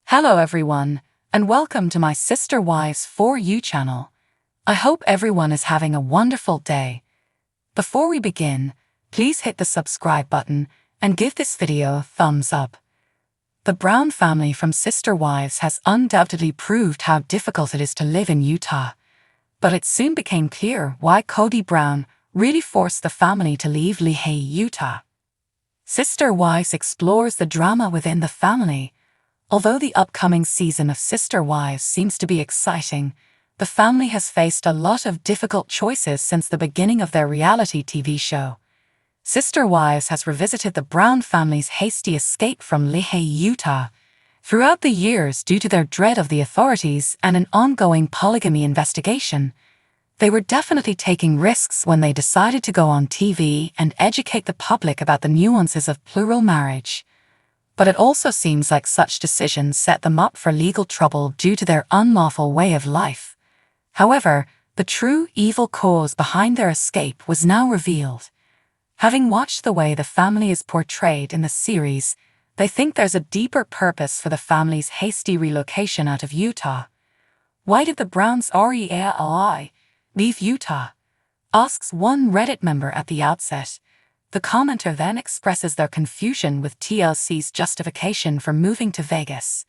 Hello everyone, and welcome to my Sister Wives For You channel. I hope everyone is having a wonderful day. Before we begin, please hit the subscribe button and give this video a thumbs up. The Brown family from Sister Wives has undoubtedly proved how difficult it is to live in Utah, but it soon became clear why Kody Brown really forced the family to leave Lehi, Utah. Sister Wives explores the drama within the family. Although the upcoming season of Sister Wives seems to be exciting, the family has faced a lot of difficult choices since the beginning of their reality TV show. Sister Wives has revisited the Brown family's hasty escape from Lehi, Utah. Throughout the years, due to their dread of the authorities and an ongoing polygamy investigation, they were definitely taking risks when they decided to go on TV and educate the public about the nuances of plural marriage. But it also seems like such decisions set them up for legal trouble due to their unlawful way of life. However, the true evil cause behind their escape was now revealed. Having watched the way the family is portrayed in the series, they think there's a deeper purpose for the family's hasty relocation out of Utah. Why did the Browns really leave Utah? Asks one Reddit member at the outset. The commenter then expresses their confusion with TLC's justification for moving to Vegas.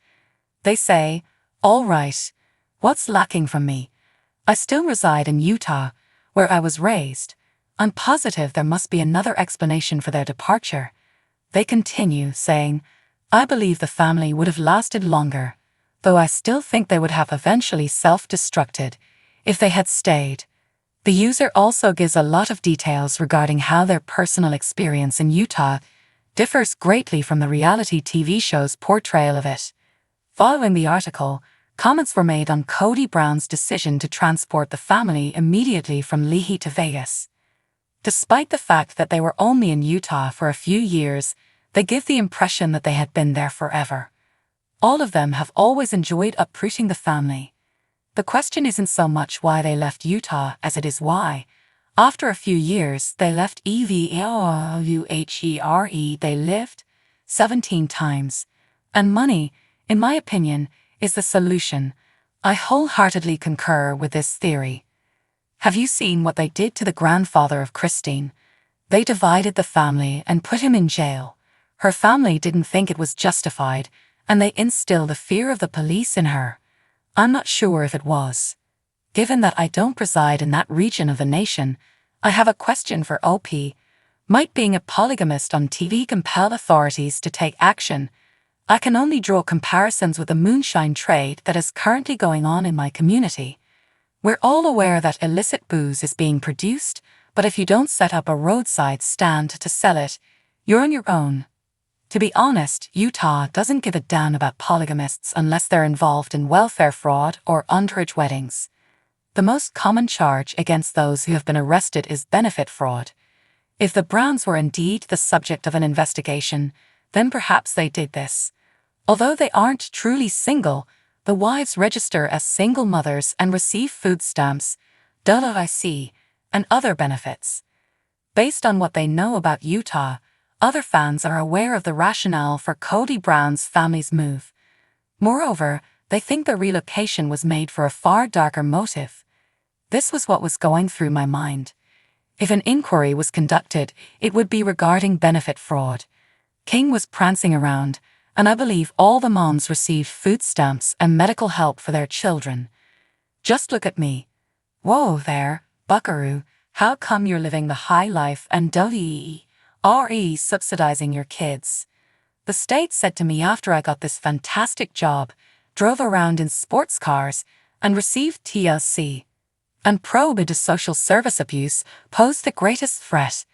They say, "All right, what's lacking from me? I still reside in Utah, where I was raised. I'm positive there must be another explanation for their departure." They continue, saying, "I believe the family would have lasted longer, though I still think they would have eventually self-destructed if they had stayed." The user also gives a lot of details regarding how their personal experience in Utah differs greatly from the reality TV show's portrayal of it. Following the article, comments were made on Kody Brown's decision to transport the family immediately from Lehi to Vegas. Despite the fact that they were only in Utah for a few years, they give the impression that they had been there forever. All of them have always enjoyed uprooting the family. The question isn't so much why they left Utah as it is why. After a few years, they left they lived 17 times. And money, in my opinion, is the solution. I wholeheartedly concur with this theory. Have you seen what they did to the grandfather of Christine? They divided the family and put him in jail. Her family didn't think it was justified, and they instilled the fear of the police in her. I'm not sure if it was. Given that I don't reside in that region of the nation, I have a question for OP. Might being a polygamist on TV compel authorities to take action? I can only draw comparisons with the moonshine trade that is currently going on in my community. We're all aware that illicit booze is being produced, but if you don't set up a roadside stand to sell it, you're on your own. To be honest, Utah doesn't give a damn about polygamists unless they're involved in welfare fraud or underage weddings. The most common charge against those who have been arrested is benefit fraud. If the Browns were indeed the subject of an investigation, then perhaps they did this. Although they aren't truly single, the wives register as single mothers and receive food stamps, WIC, and other benefits. Based on what they know about Utah, other fans are aware of the rationale for Kody Brown's family's move. Moreover, they think the relocation was made for a far darker motive. This was what was going through my mind. If an inquiry was conducted, it would be regarding benefit fraud. King was prancing around, and I believe all the moms received food stamps and medical help for their children. Just look at me. Whoa there, buckaroo, how come you're living the high life and subsidizing your kids? The state said to me after I got this fantastic job, drove around in sports cars, and received TLC. And probe into social service abuse posed the greatest threat.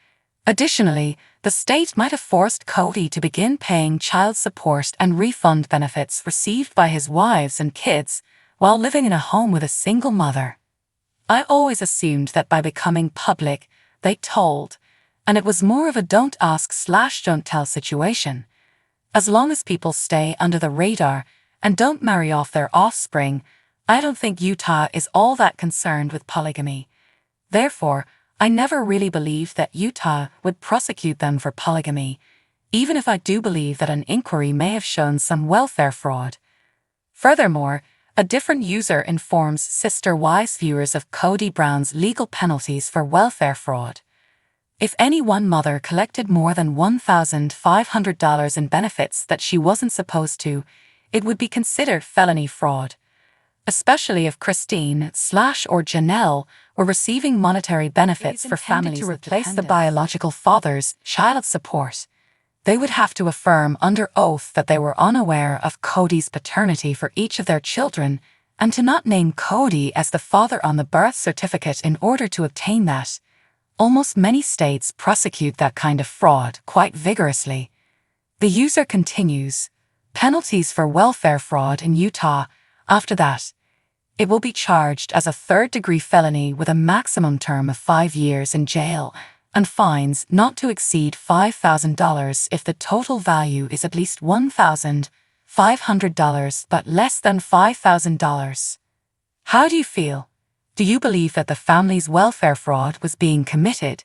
Additionally, the state might have forced Kody to begin paying child support and refund benefits received by his wives and kids while living in a home with a single mother. I always assumed that by becoming public, they told, and it was more of a don't ask/don't tell situation. As long as people stay under the radar and don't marry off their offspring, I don't think Utah is all that concerned with polygamy. Therefore, I never really believed that Utah would prosecute them for polygamy, even if I do believe that an inquiry may have shown some welfare fraud. Furthermore, a different user informs Sister Wise viewers of Kody Brown's legal penalties for welfare fraud. If any one mother collected more than $1,500 in benefits that she wasn't supposed to, it would be considered felony fraud. Especially if Christine/or Janelle were receiving monetary benefits for families to replace the biological father's child support. They would have to affirm under oath that they were unaware of Kody's paternity for each of their children and to not name Kody as the father on the birth certificate in order to obtain that. Almost many states prosecute that kind of fraud quite vigorously. The user continues, penalties for welfare fraud in Utah. After that, it will be charged as a third-degree felony with a maximum term of 5 years in jail and fines not to exceed $5,000 if the total value is at least $1,500 but less than $5,000. How do you feel? Do you believe that the family's welfare fraud was being committed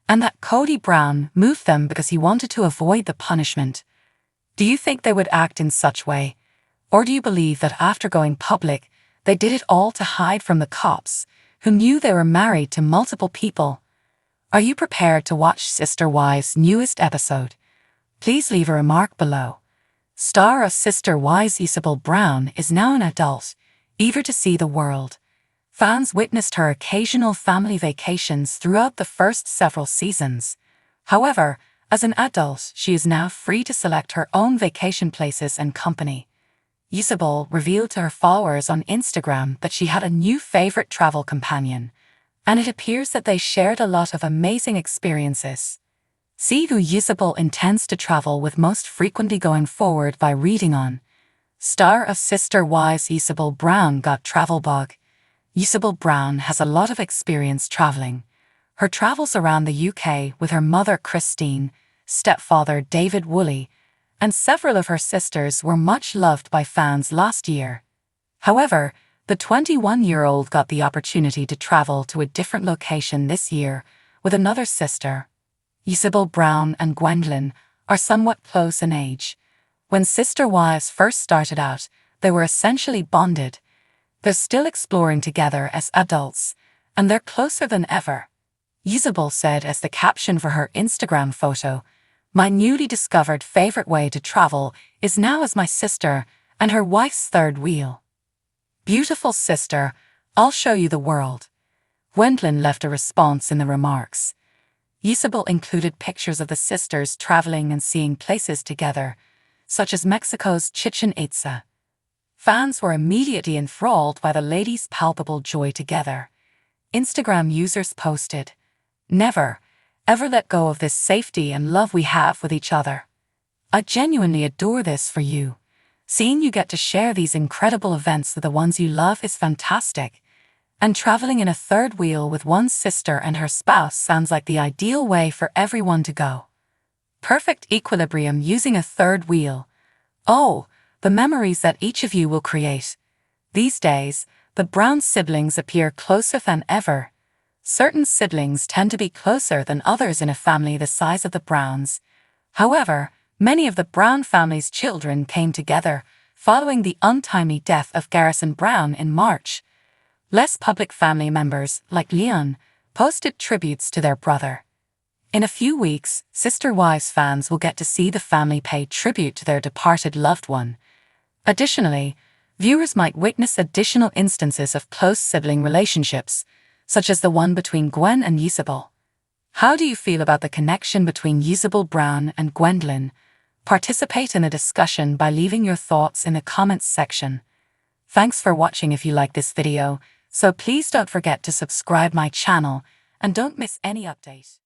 and that Kody Brown moved them because he wanted to avoid the punishment? Do you think they would act in such way? Or do you believe that after going public, they did it all to hide from the cops, who knew they were married to multiple people? Are you prepared to watch Sister Wives' newest episode? Please leave a remark below. Star of Sister Wives Isabel Brown is now an adult, eager to see the world. Fans witnessed her occasional family vacations throughout the first several seasons. However, as an adult, she is now free to select her own vacation places and company. Isabel revealed to her followers on Instagram that she had a new favorite travel companion, and it appears that they shared a lot of amazing experiences. See who Isabel intends to travel with most frequently going forward by reading on. Star of Sister Wives Isabel Brown got travel bug. Isabel Brown has a lot of experience traveling. Her travels around the UK with her mother Christine, stepfather David Woolley, and several of her sisters were much loved by fans last year. However, the 21-year-old got the opportunity to travel to a different location this year with another sister. Isabel Brown and Gwendolyn are somewhat close in age. When Sister Wives first started out, they were essentially bonded. They're still exploring together as adults, and they're closer than ever. Isabel said as the caption for her Instagram photo, "My newly discovered favorite way to travel is now as my sister and her wife's third wheel. Beautiful sister, I'll show you the world." Gwendolyn left a response in the remarks. Isabel included pictures of the sisters traveling and seeing places together, such as Mexico's Chichen Itza. Fans were immediately enthralled by the ladies' palpable joy together. Instagram users posted, "Never, ever let go of this safety and love we have with each other. I genuinely adore this for you. Seeing you get to share these incredible events with the ones you love is fantastic. And traveling in a third wheel with one sister and her spouse sounds like the ideal way for everyone to go. Perfect equilibrium using a third wheel. Oh, the memories that each of you will create. These days, the Brown siblings appear closer than ever. Certain siblings tend to be closer than others in a family the size of the Browns. However, many of the Brown family's children came together following the untimely death of Garrison Brown in March. Less public family members, like Leon, posted tributes to their brother. In a few weeks, Sister Wives fans will get to see the family pay tribute to their departed loved one. Additionally, viewers might witness additional instances of close sibling relationships, such as the one between Gwen and Isabel. How do you feel about the connection between Isabel Brown and Gwendolyn? Participate in the discussion by leaving your thoughts in the comments section. Thanks for watching. If you like this video, so please don't forget to subscribe my channel and don't miss any update.